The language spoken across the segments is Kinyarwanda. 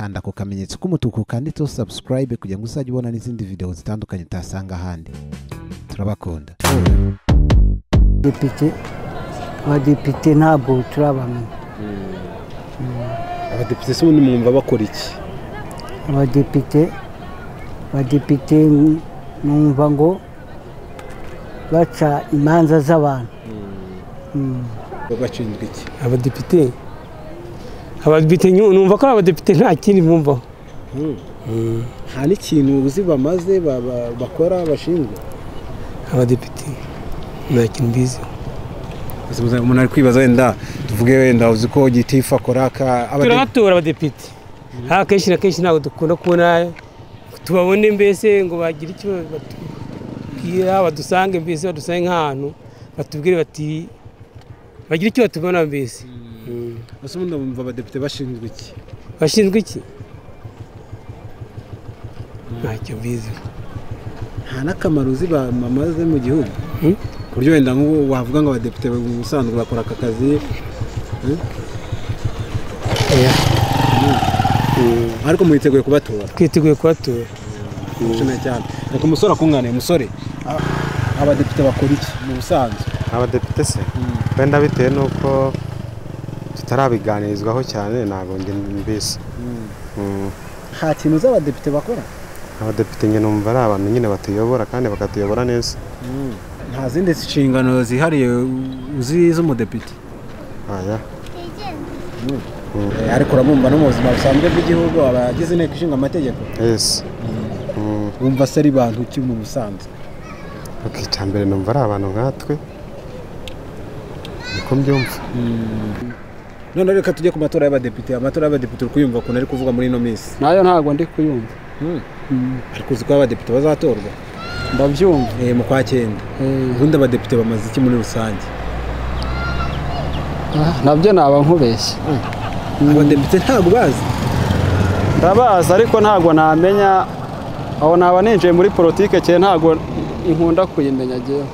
kanda ku kamenyetso k'umutuku kanditseho subscribe kugira ngo uzajye ubona n'izindi video zitandukanye utasanga ahandi. Turabakunda. Abadepite ntabwo turabamenya. Abadepite se mwumva bakora iki? Abadepite numva ngo baca imanza z'abantu. Bashinzwe iki? Abadepite numva ko abadepite nta kindi bumvaho. Nta n'ikintu uzi bamaze bakora bashinzwe. Abadepite nta kintu bizi. Umuntu ari kwibaza wenda tuvuge wenda uzi ko gitifu akora turabatora abadepite. Akenshi na kenshi ntabwo dukunda kubona tubabone mbese ngo bagire icyo batubwira badusange mbese badusange nk'ahantu batubwire bati bagire icyo batubona mbese. Ese ubundi bumva abadepite bashinzwe iki? Bashinzwe iki? Ntacyo bizi. Nta n'akamaro uzi bamaze mu gihugu. Buryo wenda ngo wavuga ngo abadepite ubusanzwe bakora aka kazi. Ariko mwiteguye kubatora? Twiteguye kubatora. Mushimye cyane. Reka umusore akungane, umusore. Abadepite bakora iki mu busanzwe? Abadepite se wenda bitewe nuko tutarabiganirizwaho cyane ntago nge mbese. Nta kintu z'abadepite bakora? Abadepite nge numva ari abantu nyine batuyobora kandi bakatuyobora neza. Nta zindi nshingano zihariye uzi z'umudepite? Aya. Ariko urabumva no mu buzima busanzwe bw'igihugu abagize inteko ishinga amategeko? Yes. Wumva se ari bantu ki mu busanzwe? Icyambere numva ari abantu nkatwe. Niko mbyumva. None reka tujye ku matora y'abadepite. Amatora y'abadepite uri kuyumva ukuntu ari kuvuga muri ino minsi? Nayo ntabwo ndi kuyumva. Ariko uzi ko abadepite bazatorwa? Ndabyumva. Mu kwa 9. Ubundi abadepite bamaze iki muri rusange? Nabyo naba nkubeshye. Abadepite ntabwo bazi? Ndabazi ariko ntabwo namenya aho naba ninjiye muri politike cye ntabwo inkunda kuyimenya jewe.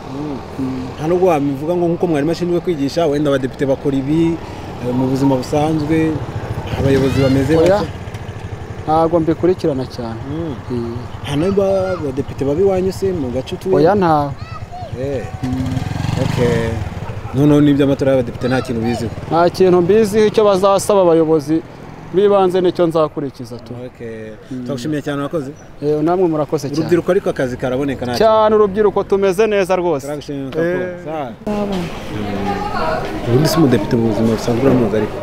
Nta nubwo wamivuga ngo nkuko mwari mashinzwe kwigisha wenda abadepite bakora ibi mu buzima busanzwe abayobozi bameze bake? Ntabwo mbikurikirana cyane. Nta nubwo abadepite babi wanyuse mu gace utuye? Oya ntawe. Okay. None n'ibyo amatora y'abadepite nta kintu biziho? Nta kintu mbiziho, icyo bazasaba abayobozi bibanze nicyo nzakurikiza tu. Okay. Twagushimiye cyane wakoze? Namwe murakoze cyane. Urubyiruko ariko akazi karaboneka nta cyane. Urubyiruko tumeze neza rwose. Turagushimiye cyane. Ubundi se umudepite mu buzima busanzwe uramuzi ariko?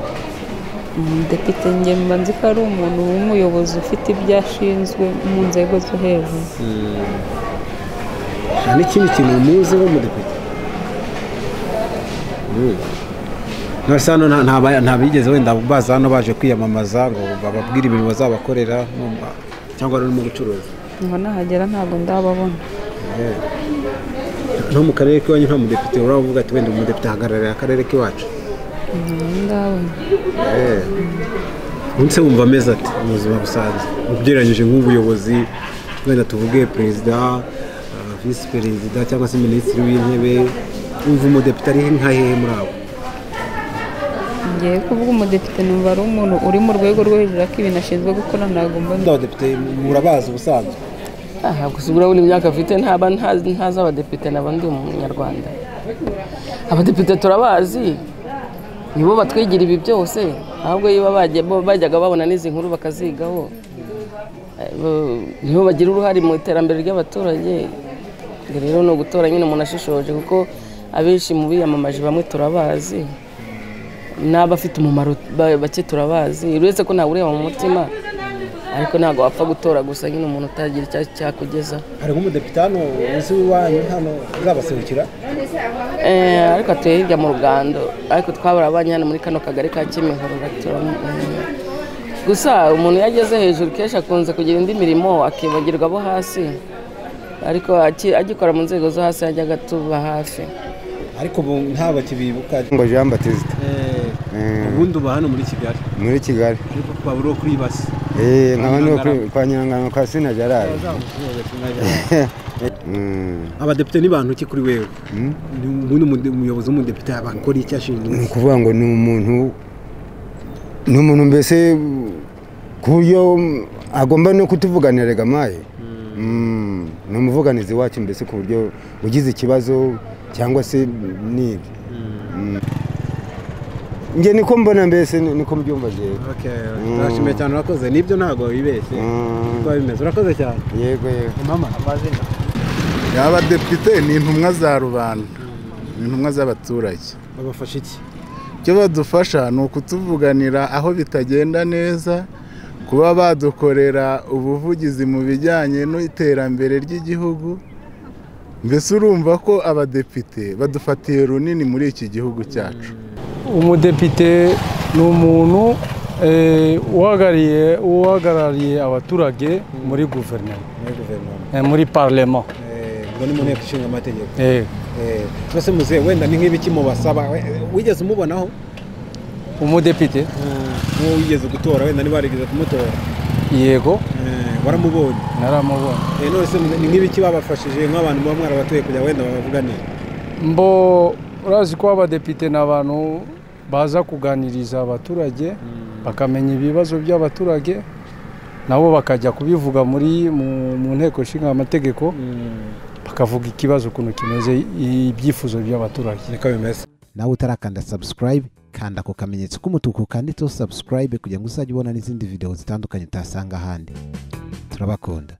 Umudepite nge mbanzi ko ari umuntu w'umuyobozi ufite ibyo ashinzwe mu nzego zo hejuru. Nta n'ikindi kintu umuzi w'umudepite? Nta bigeze wenda baza hano baje kwiyamamaza ngo bababwire ibintu bazabakorera cyangwa ari mu gucuruza? Ngo nahagera ntabwo ndababona. No mu karere k'iwanyu nta mudepite uravuga ati wenda umudepite ahagararira akarere k'iwacu? Ndabona. Unse wumva ameze ati mu buzima busanzwe ugereranyije nk'ubuyobozi wenda tuvuge perezida, vice perezida cyangwa se minisitiri w'intebe, wumva umudepite ari nka hehe muri abo? Ngiye kuvuga umudepite numva ari umuntu uri mu rwego rwo hejuru ko ibintu ashinzwe gukora ntabwo mbona. Abadepite murabazi ubusanzwe? Gusubira muri imyaka afite ntazi abadepite n'abandi umunyarwanda. Abadepite turabazi nibo batwigira ibi byose, ahubwo iyo bajyaga babona n'izi nkuru bakazigaho nibo bagira uruhare mu iterambere ry'abaturage. Rero no gutora nyine umuntu ashishoje kuko abenshi mu biyamamaje bamwe turabazi n'abafite umumaro bake turabazi, uretse ko ntawe ureba mu mutima ariko ntabwo wapfa gutora gusa nyine umuntu utagira icyo cyakugeza. Hari nk'umudepite hano uzi w'iwanyu hano uzabaserukira? Ariko atuye hirya mu Rugando, ariko twabarabanye hano muri kano kagari ka Kimihoro gusa umuntu yageze hejuru kenshi akunze kugira indi mirimo akibagirwa abo hasi, ariko agikora mu nzego zo hasi yajyaga tuba hafi. Ariko ntaba kibibuka ngo Jean Baptiste. Ubundi uba hano muri Kigali? Muri Kigali. Ariko twaburo kuri basi? Nk'abandi kwa Nyangano kwa Sina Gerard. Abadepite ni bantu ki kuri wewe? Ubundi umuyobozi w'umudepite abakora iki ashinzwe? Ni kuvuga ngo ni umuntu mbese kuyo agomba no kutuvuganira gamaye ni umuvuganizi wacu mbese ku buryo ugize ikibazo cyangwa se nibi nge niko mbona mbese niko mbyumva je. Ndashimiye cyane urakoze nibyo ntago wibeshye uko bimeze urakoze cyane. Yego mama amazina abadepite ni intumwa za rubanda ni intumwa z'abaturage. babafasha iki? Icyo badufasha ni ukutuvuganira aho bitagenda neza, kuba badukorera ubuvugizi mu bijyanye n'iterambere ry'igihugu. Mbese urumva ko abadepite badufatiye runini muri iki gihugu cyacu. Umudepite ni umuntu uhagarariye abaturage muri guverinoma, muri parlement. Ngo ni mu nteko ishinga amategeko. Twese muze wenda ni nk'ibiki mubasaba, wigeze umubonaho umudepite? Wigeze gutora wenda niba warigeze kumutora? Yego. Waramubonye? Naramubonye. None ni nk'ibiki babafashije nk'abantu muba mwarabatuye kugira wenda babavuganire? Mbo urazi ko abadepite ni abantu baza kuganiriza abaturage bakamenya ibibazo by'abaturage nabo bakajya kubivuga mu nteko ishinga amategeko bakavuga ikibazo ukuntu kimeze, ibyifuzo by'abaturage. Niko bimeze. Nawe utarakanda subscribe kanda ku kamenyetso k'umutuku kanditseho subscribe kugira ngo uzajye ubona n'izindi video zitandukanye utasanga ahandi. Turabakunda.